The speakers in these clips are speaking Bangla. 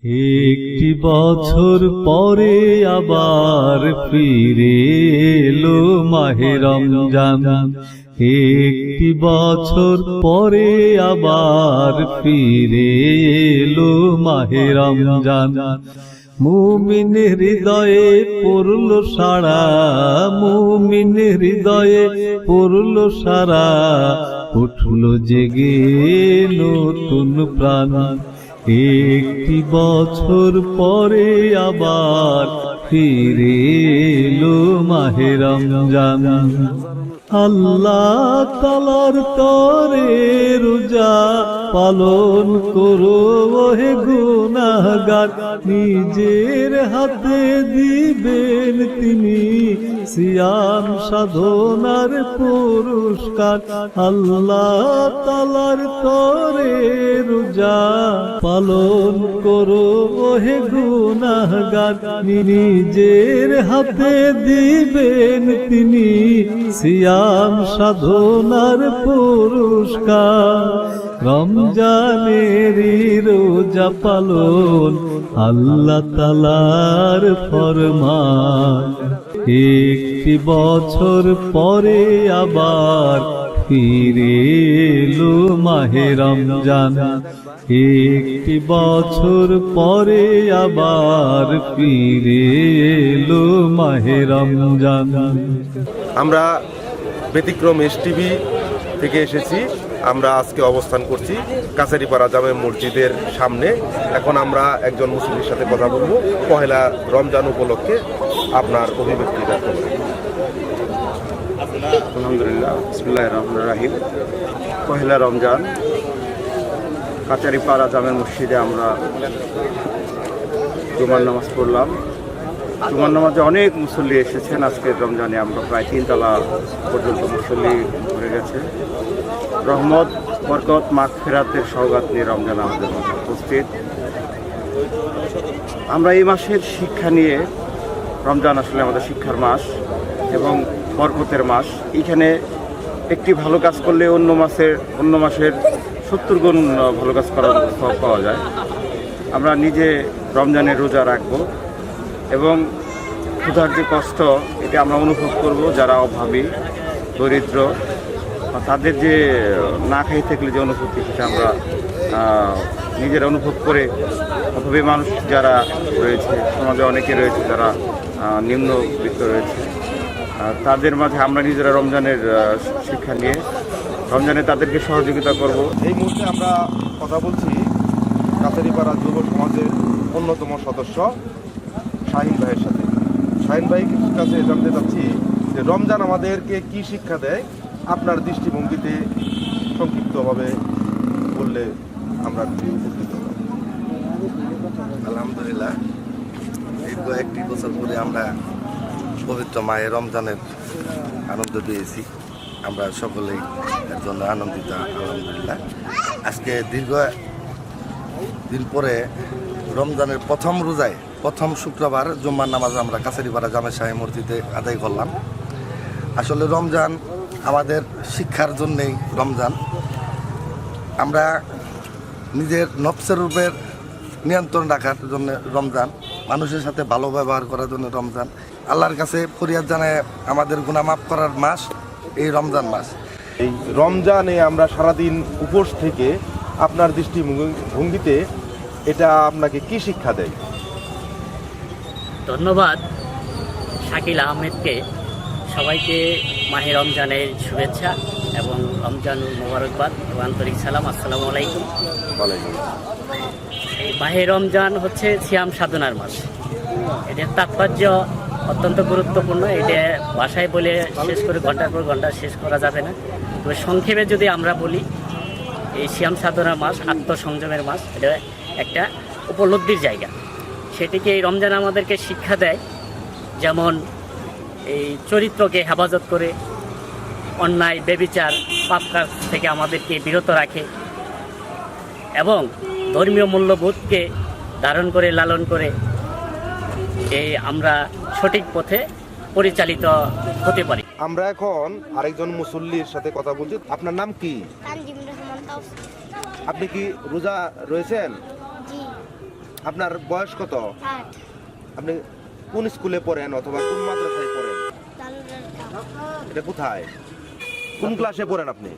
একটি বছর পরে আবার ফিরে এলো মাহে রমজান। একটি বছর পরে আবার ফিরে এলো মাহে রমজান। মুমিন হৃদয়ে পড়ল সারা, মুমিন হৃদয়ে পড়ল সারা, উঠল জেগে নতুন প্রাণ। একটি বছর পরে আবার ফিরে এলো মাহে রমজান। আল্লাহ তাআলার তরে রোজা পালন করো হে গুনাহগার, নিজের হাতে দিবেন তিনি সিয়াম সাধনার পুরস্কার। আল্লাহ তাআলার তরে রোজা পালন করো হে গুনাহগার, নিজের হাতে দিবেন তিনি সিয়াম সাধনার পুরস্কার। রমজানেরই রোজা পালন আল্লাহ তাআলার ফরমান। একটি বছর পরে আবার ফিরে এলো মাহে রমজান। একটি বছর পরে আবার ফিরে এলো মাহে রমজান। আমরা ব্যতিক্রম এসটিভি থেকে এসেছি। আমরা আজকে অবস্থান করছি কাছারিপাড়া জামে মসজিদের সামনে। এখন আমরা একজন মুসল্লির সাথে কথা বলবো পহেলা রমজান উপলক্ষে। আপনার অভিব্যক্তি রাখুন। আলহামদুলিল্লাহ, বিসমিল্লাহির রহমানির রহিম। পহেলা রমজান কাছারিপাড়া জামে মসজিদে আমরা জুমার নামাজ পড়লাম। জুমার নামাজে অনেক মুসল্লি এসেছেন। আজকের রমজানে আমরা প্রায় 3 তলা পর্যন্ত মুসল্লি ভরে গেছে। রহমত, বরকত, মাগফিরাতের সওগাত নিয়ে রমজান আমাদের মাঝে উপস্থিত। আমরা এই মাসের শিক্ষা নিয়ে, রমজান আসলে আমাদের শিক্ষার মাস এবং বরকতের মাস। এখানে একটি ভালো কাজ করলে অন্য মাসের 70 গুণ ভালো কাজ করার সব পাওয়া যায়। আমরা নিজে রমজানের রোজা রাখবো এবং ক্ষুধার যে কষ্ট এটা আমরা অনুভব করব। যারা অভাবী, দরিদ্র, তাদের যে না খাই থাকলে যে অনুভূতি, সেটা আমরা নিজেরা অনুভব করে, অভাবী মানুষ যারা রয়েছে সমাজে অনেকে রয়েছে যারা নিম্নবিত্ত রয়েছে, তাদের মাঝে আমরা নিজেরা রমজানের শিক্ষা নিয়ে রমজানে তাদেরকে সহযোগিতা করব। এই মুহূর্তে আমরা কথা বলছি কাছারিপাড়া যুব সমাজের অন্যতম সদস্য শাহিন ভাইয়ের সাথে। শাহিন ভাইয়ের কাছে জানতে চাচ্ছি যে রমজান আমাদেরকে কি শিক্ষা দেয়, আপনার দৃষ্টিভঙ্গিতে সংক্ষিপ্তভাবে বললে আমরা উপকৃত হব। আলহামদুলিল্লাহ, দীর্ঘ একটি বছর পরে আমরা পবিত্র মাহে রমজানের আনন্দ পেয়েছি। আমরা সকলেই এর জন্য আনন্দিত। আলহামদুলিল্লাহ, আজকে দীর্ঘ দিন পরে রমজানের প্রথম রোজায় প্রথম শুক্রবার জুম্মার নামাজ আমরা কাছারিপাড়া জামে শাহী মসজিদে আদায় করলাম। আসলে রমজান আমাদের শিক্ষার জন্যেই রমজান। আমরা নিজের নফসের রূপের নিয়ন্ত্রণ রাখার জন্য রমজান, মানুষের সাথে ভালো ব্যবহার করার জন্য রমজান, আল্লাহর কাছে ফরিয়াদ জানায় আমাদের গুনাহ মাফ করার মাস এই রমজান মাস। এই রমজানে আমরা সারাদিন উপোস থেকে আপনার দৃষ্টিভঙ্গিতে এটা আপনাকে কি শিক্ষা দেয়? ধন্যবাদ শাকিল আহমেদকে। সবাইকে মাহে রমজানের শুভেচ্ছা এবং রমজানুল মোবারকবাদ ও আন্তরিক সালাম। আসসালামু আলাইকুম। এই মাহে রমজান হচ্ছে সিয়াম সাধনার মাস। এটার তাৎপর্য অত্যন্ত গুরুত্বপূর্ণ। এটা ভাষায় বলে শেষ করে ঘন্টার পর ঘন্টা শেষ করা যাবে না। তবে সংক্ষেপে যদি আমরা বলি, এই সিয়াম সাধনার মাস আত্মসংযমের মাস। এটা একটা উপলব্ধির জায়গা। সেটিকে এই রমজান আমাদেরকে শিক্ষা দেয়। যেমন এই চরিত্রকে হেফাজত করে, অন্যায়, ব্যভিচার, পাপ কাজ থেকে আমাদেরকে বিরত রাখে এবং ধর্মীয় মূল্যবোধকে ধারণ করে, লালন করে এই আমরা সঠিক পথে পরিচালিত হতে পারি। আমরা এখন আরেকজন মুসল্লির সাথে কথা বলছি। আপনার নাম কি? তানজিম রহমান তাওসিফ। আপনি কি রোজা রয়েছেন? জি। আপনার বয়স কত? আপনি কোন স্কুলে পড়েন অথবা কোন মাদ্রাসায় পড়েন? এটা কোথায়, কোন ক্লাসে পড়েন আপনি?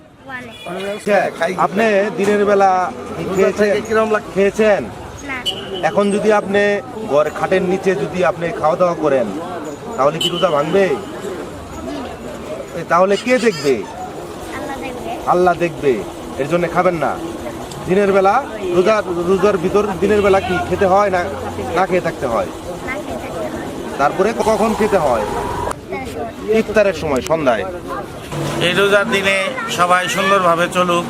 আপনি দিনের বেলা খেয়েছেন? এখন যদি আপনি ঘরে খাটের নিচে যদি আপনি খাওয়া দাওয়া করেন তাহলে কি রোজা ভাঙবে? তাহলে কে দেখবে? আল্লাহ দেখবে, এর জন্য খাবেন না। দিনের বেলা রোজার ভিতর দিনের বেলা কি খেতে হয় না না খেয়ে থাকতে হয়? তারপরে কখন খেতে হয়? ইফতারের সময়, সন্ধ্যায়। এই রোজার দিনে সবাই সুন্দরভাবে চলুক,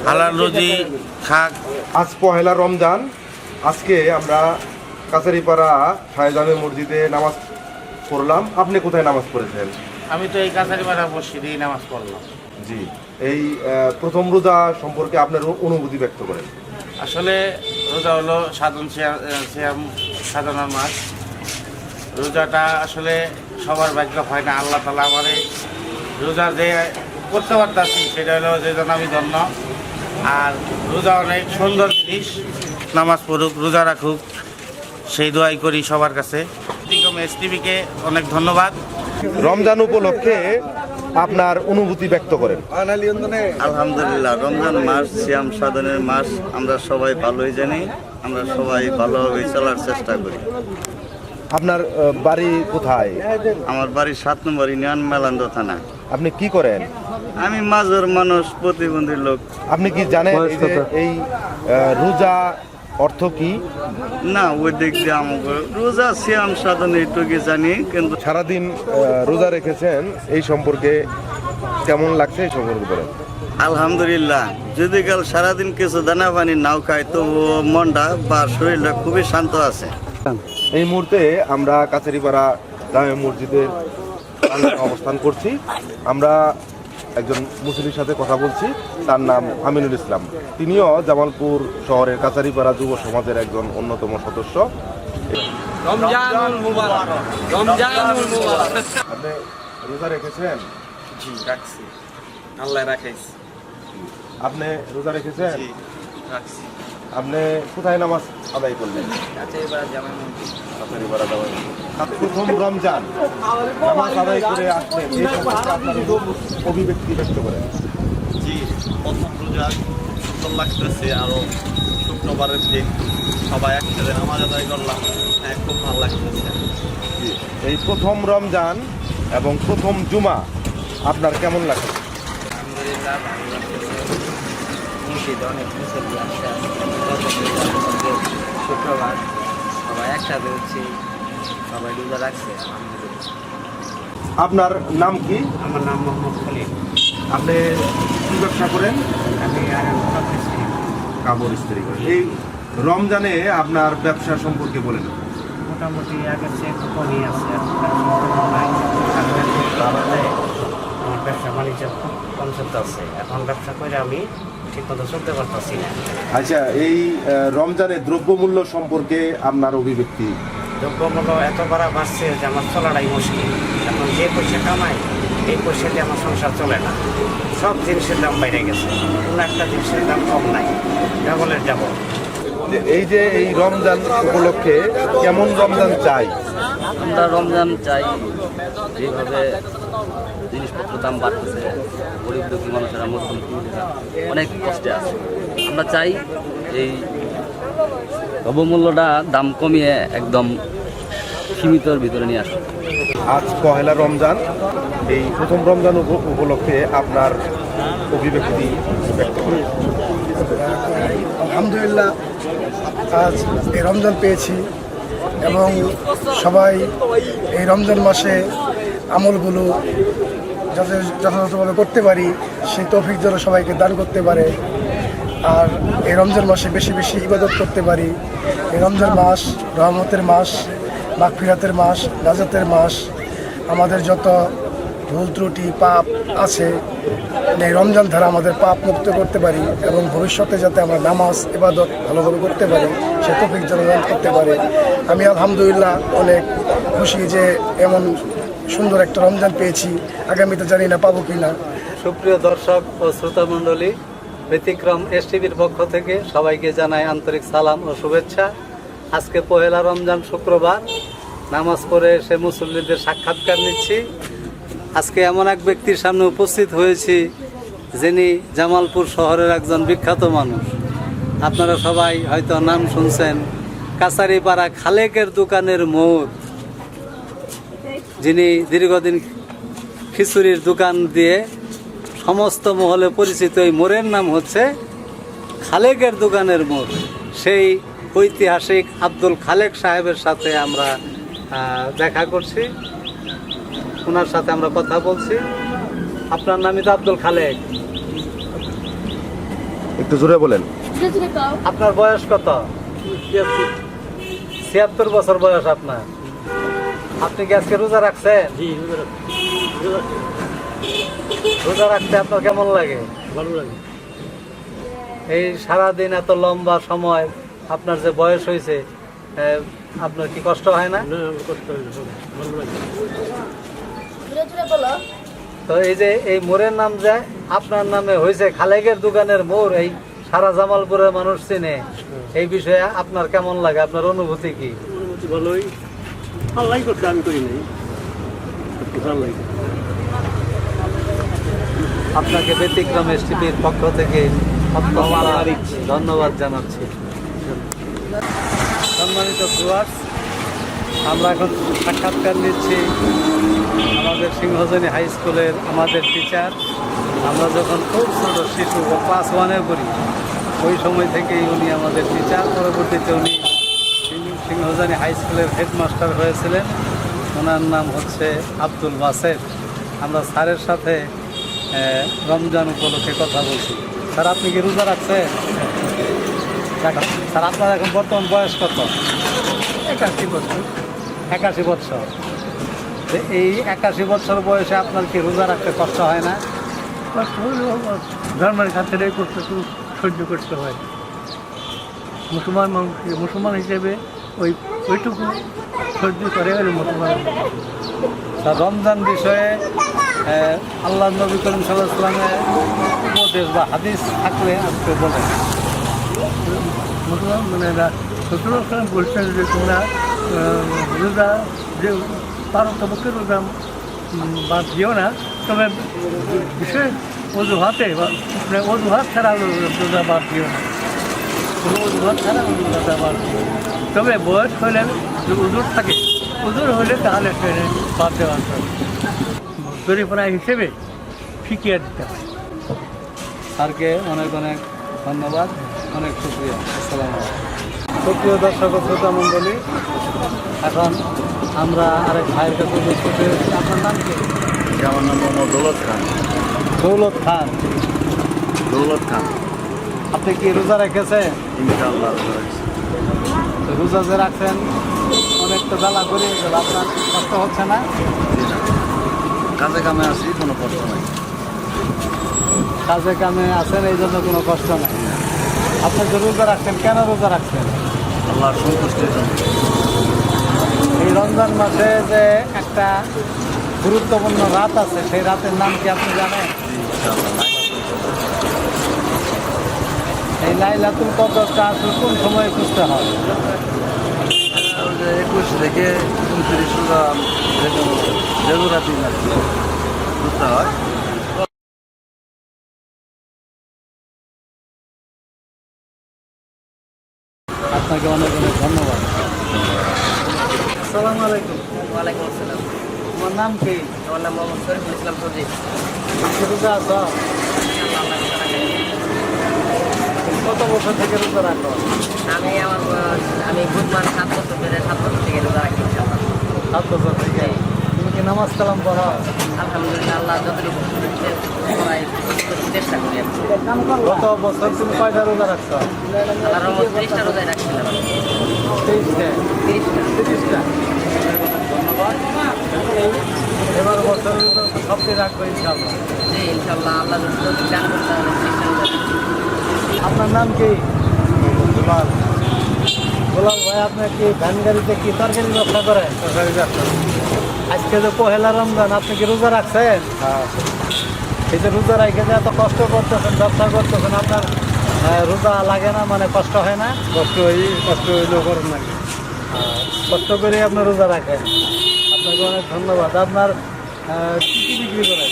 হালাল রুজি খাক। আজ পহেলা রমজান। আজকে আমরা কাছারিপাড়া শাহজামে মসজিদে নামাজ পড়লাম। আপনি কোথায় নামাজ পড়েছেন? আমি তো এই কাছারিপাড়া মসজিদেই নামাজ পড়লাম। জি, এই প্রথম রোজা সম্পর্কে আপনার অনুভূতি ব্যক্ত করেন। আসলে রোজা হলো সাধনার মাস। রোজাটা আসলে সবার ভাগ্য হয় না। আল্লাহ তাআলা আমারে রোজা যে করতে পারতাছি সেটা হলো যে জন্য আমি ধন্য। আর রোজা অনেক সুন্দর জিনিস। নামাজ পড়ুক, রোজা রাখুক, সেই দোয়াই করি সবার কাছে। এসটিভিকে অনেক ধন্যবাদ। রমজান উপলক্ষে আপনার অনুভূতি ব্যক্ত করেন। আলহামদুলিল্লাহ, রমজান মাস সিয়াম সাধনের মাস। আমরা সবাই ভালোই জানি, আমরা সবাই ভালোভাবে চলার চেষ্টা করি। আপনার বাড়ি কোথায়? আমার বাড়ি 7 নম্বর ইউনিয়ন, মেলান্দ থানা। আপনি কি করেন? আমি মাজুর মানুষ, প্রতিবন্ধী লোক। আপনি কি জানেন এই রোজা অর্থ কি? না, ওই দিক দিয়ে আমাকে রোজা সিয়াম সাধন এইটুকু জানি, কিন্তু সারাদিন রোজা রেখেছেন, এই সম্পর্কে কেমন লাগছে এই সম্পর্কে বলেন। আলহামদুলিল্লাহ, যদি কাল সারাদিন কিছু দানা পানি নাও খাই তো মনটা বা শরীরটা খুবই শান্ত আছে। এই মুহূর্তে আমরা কাছারিপাড়া জামে মসজিদের অবস্থান করছি। আমরা একজন মুসলিমের সাথে কথা বলছি, তার নাম আমিনুল ইসলাম। তিনিও জামালপুর শহরের কাছারিপাড়া যুব সমাজের একজন অন্যতম সদস্য। রমজানুল মুবারক, রমজানুল মুবারক। আপনি রোজা রেখেছেন? জি, রাখছি, আল্লাহ রাখাইছে। আপনি রোজা রেখেছেন? জি, রাখছি। আপনি কোথায় নামাজ আদায় করলেন? কাছারিপাড়া জামে মসজিদ। কাছারিপাড়া জামে মসজিদ। প্রথম রমজান নামাজ আদায় করে আসলেন, এই সম্পর্কে আপনার অভিব্যক্তি ব্যক্ত করেন। জি, প্রথম রোজা সুন্দর লাগতেছে। আরো শুক্রবারের দিন সবাই একসাথে নামাজ আদায় করলাম, খুব ভালো লাগতেছে। জি, এই প্রথম রমজান এবং প্রথম জুমা আপনার কেমন লাগে? আলহামদুলিল্লাহ, ভালো লাগতেছে। মসজিদে অনেক মুসল্লি আসছে। শুক্রবার সবাই একসাথে হচ্ছে, সবাই রোজা রাখছে। আলহামদুলিল্লাহ। আপনার নাম কি? আমার নাম মোহাম্মদ খলিল। আপনি কি ব্যবসা করেন? আমি কাপড় ইস্ত্রি করেন। এই রমজানে আপনার ব্যবসা সম্পর্কে বলেন। মোটামুটি আগের চেয়ে একটু কমই আছে। আমার ব্যবসা বাণিজ্য খুব কম চলতেছে। এখন ব্যবসা করে আমি ঠিক মতো চলতে পারতেছি না। আচ্ছা, এই রমজানে দ্রব্যমূল্য সম্পর্কে আপনার অভিব্যক্তি? দ্রব্যমূল্য এত বাড়া বাড়ছে যে আমার চলাটাই মুশকিল। এখন যে পয়সা কামাই এই পয়সা দিয়ে আমার সংসার চলে না। সব জিনিসের দাম বাইরে গেছে, কোনো একটা জিনিসের দাম কম নাই, ডাবলের ডাবল। এই যে এই রমজান উপলক্ষে কেমন রমজান চাই? আমরা রমজান চাই, যেভাবে জিনিসপত্র দাম বাড়তেছে, গরিব দুঃখী মানুষেরা, মধ্যবিত্তরা অনেক কষ্টে আছে। আমরা চাই এই দ্রব্যমূল্যটা দাম কমিয়ে একদম সীমিতর ভিতরে নিয়ে আসুন। আজ পহেলা রমজান, এই প্রথম রমজান উপলক্ষে আপনার অভিব্যক্তি ব্যক্ত করুন। আলহামদুলিল্লাহ, আজ এই রমজান পেয়েছি এবং সবাই এই রমজান মাসে আমলগুলো যাতে যথাযথভাবে করতে পারি সেই তৌফিক যেন সবাইকে দান করতে পারে। আর এই রমজান মাসে বেশি বেশি ইবাদত করতে পারি। এই রমজান মাস রহমতের মাস, মাগফিরাতের মাস, নাজাতের মাস। আমাদের যত ভুল ত্রুটি পাপ আছে এই রমজান ধারা আমাদের পাপ মুক্ত করতে পারি এবং ভবিষ্যতে যাতে আমরা নামাজ ইবাদত ভালোভাবে করতে পারি সে তৌফিক যেন দান করতে পারে। আমি আলহামদুলিল্লাহ অনেক খুশি যে এমন সুন্দর একটা রমজান পেয়েছি, আগামীতে জানি না পাবো কি না। সুপ্রিয় দর্শক ও শ্রোতা মণ্ডলী, ব্যতিক্রম এসটিভির পক্ষ থেকে সবাইকে জানাই আন্তরিক সালাম ও শুভেচ্ছা। আজকে পহেলা রমজান শুক্রবার, নামাজ পড়ে এসে মুসল্লিদের সাক্ষাৎকার নিচ্ছি। আজকে এমন এক ব্যক্তির সামনে উপস্থিত হয়েছি যিনি জামালপুর শহরের একজন বিখ্যাত মানুষ। আপনারা সবাই হয়তো নাম শুনছেন, কাছারিপাড়া খালেকের দোকানের মোড়, যিনি দীর্ঘদিন খিচুড়ির দোকান দিয়ে সমস্ত মহলে পরিচিত। এই মোড়ের নাম হচ্ছে খালেকের দোকানের মোড়। সেই ঐতিহাসিক আব্দুল খালেক সাহেবের সাথে আমরা দেখা করছি, ওনার সাথে আমরা কথা বলছি। আপনার নামই তো আব্দুল খালেক, একটু জোরে বলেন। আপনার বয়স কত? ৭৬ বছর বয়স আপনার। আপনি কি আজকে রোজা রাখছেন? রোজা রাখতে আপনার কেমন লাগে? ভালো লাগে। এই সারাদিন এত লম্বা সময় আপনার যে বয়স হয়েছে, আপনার কি কষ্ট হয় না? তো এই যে এই মোড়ের নাম যে আপনার নামে হয়েছে খালেকের দোকানের মোড়, এই সারা জামালপুরের মানুষ চিনে, এই বিষয়ে আপনার কেমন লাগে? আপনার অনুভূতি কি? ভালোই, ভালো করতে আমি করি নাই, ভালো লাগে। আপনাকে ব্যতিক্রম এসটিভির পক্ষ থেকে ধন্যবাদ জানাচ্ছি। সম্মানিত ভিউয়ার্স, আমরা এখন সাক্ষাৎকার নিচ্ছি আমাদের সিংহজনী হাই স্কুলের আমাদের টিচার। আমরা যখন খুব ছোট শিশু ক্লাস 1-এ পড়ি, ওই সময় থেকেই উনি আমাদের টিচার। পরবর্তীতে উনি সিংহজনী হাই স্কুলের হেডমাস্টার হয়েছিলেন। ওনার নাম হচ্ছে আব্দুল বাসের। আমরা স্যারের সাথে রমজান উপলক্ষে কথা বলছি। স্যার, আপনি কি রোজা রাখছেন? স্যার, আপনার এখন বর্তমান বয়স কত? 81 বছর। 81 বছর। এই 81 বছর বয়সে আপনার কি রোজা রাখতে কষ্ট হয় না? ধর্মের খাতিরে করতে সহ্য করতে হয়। মুসলমান হিসেবে ওইটুকু সহ্য করে হলে মুসলমান। তা রমজান বিষয়ে আল্লাহ নবী করিম সাল্লাল্লাহু আলাইহি ওয়াসাল্লামের উপদেশ বা হাদিস থাকলে আজকে বলেন। মুসলমান সচরাচর বলছেন যে তোমরা রোজা যে পারো তবকে রোজা বাদ দিও না, তবে বিশেষ অজুহাতে অজুহাত ছাড়া রোজা বাদ দিও না, কোনো অজুহাত ছাড়া রোজা বাদ দিও। তবে বয়স হলে যে উজুর থাকে, উজুর হলে তাহলে ট্রেনে বাদ দেওয়া হয়, জরিমানা হিসেবে ফিকিয়ে দিতে হয়। স্যারকে অনেক অনেক ধন্যবাদ, অনেক শুকরিয়া। আসসালামু আলাইকুম। সুপ্রিয় দর্শক ও শ্রোতা মণ্ডলী, এখন আমরা আরেক ভাইয়ের কাছে উপস্থিত হয়েছি। আপনার নাম কি? আমার নাম মোহাম্মদ দৌলত খান। দৌলত খান। দৌলত খান, আপনি কি রোজা রেখেছেন? ইনশাআল্লাহ। তো রোজা যে রাখছেন, অনেক তো জ্বালা করে গেল, আপনার কষ্ট হচ্ছে না? কাজে কামে আসি, কোনো কষ্ট নাই। কাজে কামে আছেন, এই জন্য কোনো কষ্ট নাই। আপনি যে রোজা রাখছেন, কেন রোজা রাখছেন? আল্লাহর সন্তুষ্টির জন্য। এই রমজান মাসে যে একটা গুরুত্বপূর্ণ রাত আছে, সেই রাতের নাম কি আপনি জানেন? এই লাইলাতুল কদরটা আসলে কোন সময় খুঁজতে হয়? 21 থেকে 29 রেগুলার দিন আর কি বুঝতে হয়। আপনাকে অনেক অনেক ধন্যবাদ। আসসালামু আলাইকুম। ওয়ালাইকুম আসসালাম। তোমার নাম কি? আমার নাম মোহাম্মদ শরীফুল ইসলাম সজিব। রোজা আছো? কত বছর থেকে রোজা রাখো? আমি বুধবার 7 বছর ধরে 7 বছর থেকে রোজা রাখি। 7 বছর থেকে। তুমি কি নামাজ কালাম পড়ো? আলহামদুলিল্লাহ, আল্লাহ যতটুকু চেষ্টা করি। গত বছর তুমি কয়টা রোজা রাখছো? আল্লাহর রহমতে 30টা রোজায় রাখছিলাম। 30টা। ধন্যবাদ। এবার বছর সবটি রাখবো ইনশাআল্লাহ। জি ইনশাআল্লাহ, আল্লাহ যদি দান করতে হবে 30টা রোজা। আপনার নাম কি? গোলাম। গোলাম ভাই, আপনি কি ভ্যান গাড়িতে কি তরকারি ব্যবসা করেন? তরকারি ব্যবসা। আজকে যে পহেলা রমজান, আপনি কি রোজা রাখছেন? এই যে রোজা রাখে যে এত কষ্ট করতেছেন, ব্যবসা করতেছেন, আপনার রোজা লাগে না, মানে কষ্ট হয় না? কষ্ট হইলেও গরম লাগে। কষ্ট করে আপনি রোজা রাখেন, আপনাকে অনেক ধন্যবাদ। আপনার কি কি বিক্রি করেন?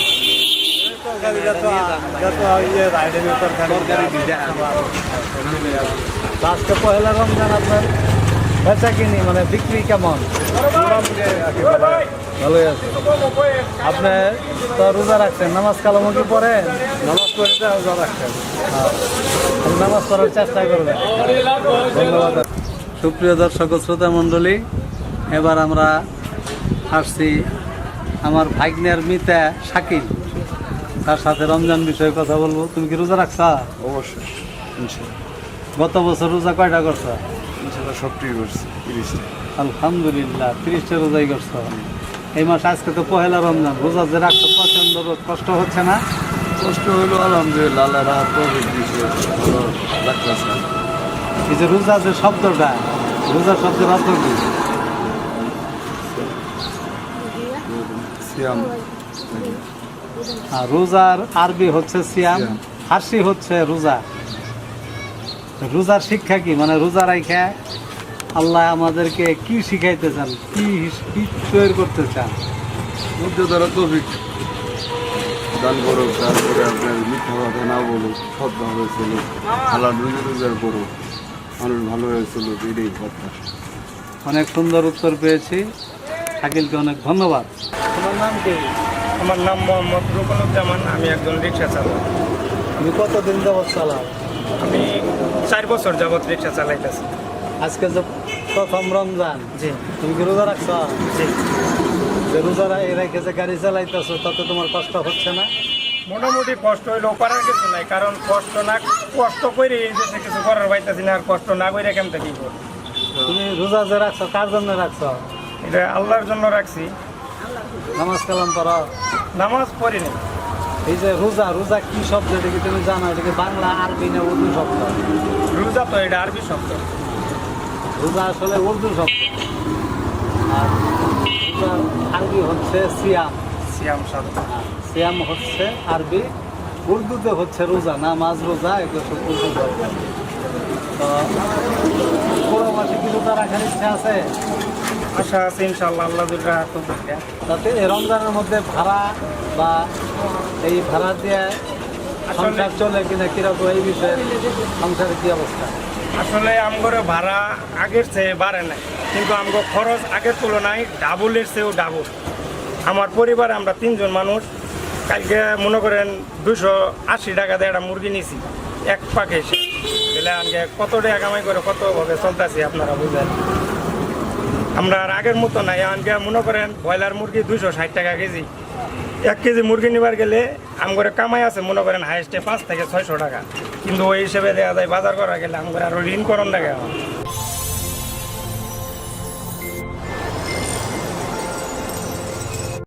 আজকে পহেলা রমজান, আপনার বেচা কিনি মানে বিক্রি কেমন? ভালোই আছে। আপনি তো রোজা রাখছেন, নামাজ কালামও কি পড়েন? নামাজ পড়ে রোজা রাখতেন। নামাজ পড়ার চেষ্টা করবেন। ধন্যবাদ। সুপ্রিয় দর্শক ও শ্রোতা মণ্ডলী, এবার আমরা আসছি আমার ভাগ্নের মিতা শাকিল, তার সাথে রমজান বিষয়ে কথা বলবো। তুমি কি রোজা রাখছা? অবশ্যই গত বছর রোজা কয়টা করছো? সবটাই করছি 30টা। আলহামদুলিল্লাহ, 30টা রোজাই করছো। এই মাস আজকে তো পহেলা রমজান, রোজা যে রাখছো প্রচন্ড রোদ, কষ্ট হচ্ছে না? কষ্ট হইলো আলহামদুলিল্লাহ, আল্লাহ রাত তৌফিক দিয়েছে, ভালো লাগতেছে। এই যে রোজা যে শব্দটা, রোজা শব্দের অর্থ কি? সিয়াম আর রোজার আরবি হচ্ছে সিয়াম, ফার্সি হচ্ছে রোজা। রোজার শিক্ষা কি, মানে রোজা রাখা আল্লাহ আমাদেরকে কি শিখাইতে চান, কি তৈরি করতে চান? মধ্যে দ্বারা তৌফিক দান করুক, তারপরে আপনার মিথ্যা কথা না বলুক, সৎভাবে চলুক, হালাল রোজগার করুক, মানুষ ভালো হয়ে চলুক, এটাই কথা। অনেক সুন্দর উত্তর পেয়েছি, শাকিলকে অনেক ধন্যবাদ। তোমার নাম কি? আমার নাম মোহাম্মদ রুকনুজ্জামান, আমি একজন রিক্সা চালক। তুমি কতদিন যাবৎ চালাও? আমি 4 বছর যাবত রিক্সা চালাইতেছি। আজকে যে প্রথম রমজান, জি তুমি কি রোজা রাখছো? জি। যে রোজা রেখে যে গাড়ি চালাইতেছো, তাতে তোমার কষ্ট হচ্ছে না? মোটামুটি কষ্ট হইলেও করার কিছু নাই, কারণ কষ্ট করে এই দেশে কিছু করার পাইতেছি না, আর কষ্ট না করে কেমন কি করবো। তুমি রোজা যে রাখছো, কার জন্য রাখছো? এটা আল্লাহর জন্য রাখছি। নামাজ কালাম পড়ো? নামাজ পড়ি না। এই যে রোজা, রোজা কি শব্দ, এটা কি তুমি জানো? এটা কি বাংলা, আরবি না উর্দু শব্দ? রোজা তো এটা আরবি শব্দ। রোজা আসলে উর্দু শব্দ, আর রোজার আরবি হচ্ছে সিয়াম। সিয়াম সাধনা। সিয়াম হচ্ছে আরবি, উর্দুতে হচ্ছে রোজা, নামাজ রোজা, এগুলো সব উর্দু শব্দ। তো পুরো মাসে কি রোজা রাখার ইচ্ছা আছে? আশা আছে ইনশাআল্লাহ, আল্লাহ দুর্গা তো তাতে এই রমজানের মধ্যে ভাড়া বা এই ভাড়া দিয়ে সংসার চলে কিনা, কিরকম এই বিষয়ে সংসারের কি অবস্থা? আসলে আমগর ভাড়া আগের চেয়ে বাড়ে নাই, কিন্তু আমগো খরচ আগের তুলনায় ডাবলের চেয়েও ডাবল। আমার পরিবারে আমরা 3 জন মানুষ। কালকে মনে করেন 280 টাকা দিয়ে একটা মুরগি নিছি এক পাকে, তাহলে আগে কত টাকা কামাই করে কতভাবে চলতেছি আপনারা বুঝেন। আমরা আর আগের মতো নাই, আগে মনে করেন ব্রয়লার মুরগি 260 টাকা কেজি। 1 কেজি মুরগি নিবার গেলে আমগরে কামাই আছে মনে করেন হাইস্টে 5 থেকে 600 টাকা, কিন্তু ওই হিসেবে দেখা যায় বাজার করা গেলে আমগরে আরো ঋণ করণ লাগে।